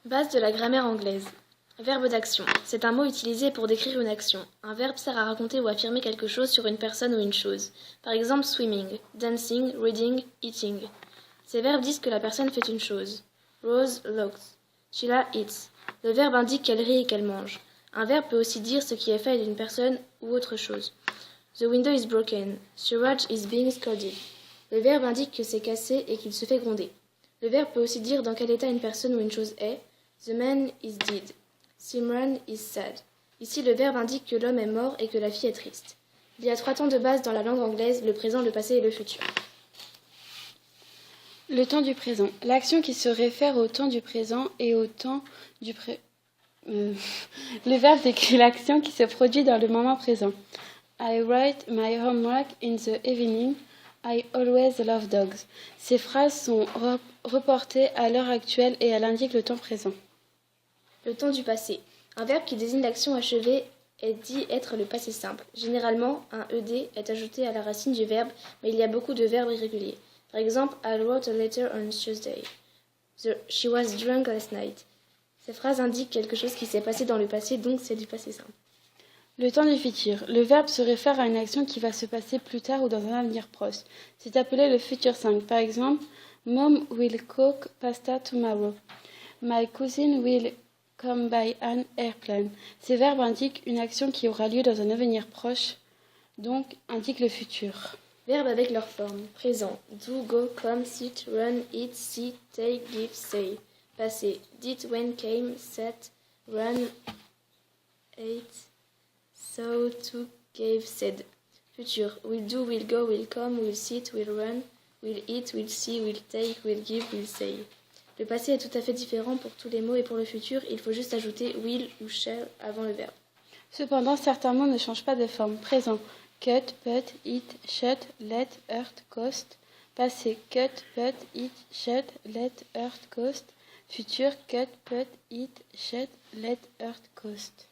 Base de la grammaire anglaise. Verbe d'action. C'est un mot utilisé pour décrire une action. Un verbe sert à raconter ou affirmer quelque chose sur une personne ou une chose. Par exemple, swimming, dancing, reading, eating. Ces verbes disent que la personne fait une chose. Rose looks. Sheila eats. Le verbe indique qu'elle rit et qu'elle mange. Un verbe peut aussi dire ce qui est fait d'une personne ou autre chose. The window is broken. Suraj is being scolded. Le verbe indique que c'est cassé et qu'il se fait gronder. Le verbe peut aussi dire dans quel état une personne ou une chose est. The man is dead. Simran is sad. Ici, le verbe indique que l'homme est mort et que la fille est triste. Il y a 3 temps de base dans la langue anglaise, le présent, le passé et le futur. Le temps du présent. L'action qui se réfère au temps du présent et au temps du Le verbe décrit l'action qui se produit dans le moment présent. I write my homework in the evening. I always love dogs. Ces phrases sont reportées à l'heure actuelle et elles indiquent le temps présent. Le temps du passé. Un verbe qui désigne l'action achevée est dit être le passé simple. Généralement, un ed est ajouté à la racine du verbe, mais il y a beaucoup de verbes irréguliers. Par exemple, I wrote a letter on Tuesday. She was drunk last night. Ces phrases indiquent quelque chose qui s'est passé dans le passé, donc c'est du passé simple. Le temps du futur. Le verbe se réfère à une action qui va se passer plus tard ou dans un avenir proche. C'est appelé le futur simple. Par exemple, Mom will cook pasta tomorrow. My cousin will come by an airplane. Ces verbes indiquent une action qui aura lieu dans un avenir proche, donc indiquent le futur. Verbes avec leur forme. Présent. Do, go, come, sit, run, eat, see, take, give, say. Passé. Did, when, came, sat, ran, ate, saw, took, gave, said. Futur. Will do, will go, will come, will sit, will run, will eat, will see, will take, will give, will say. Le passé est tout à fait différent pour tous les mots et pour le futur, il faut juste ajouter will ou shall avant le verbe. Cependant, certains mots ne changent pas de forme. Présent. Cut, put, eat, shut, let, hurt, cost. Passé. Cut, put, eat, shut, let, hurt, cost. Futur. Cut, put, eat, shut, let, hurt, cost.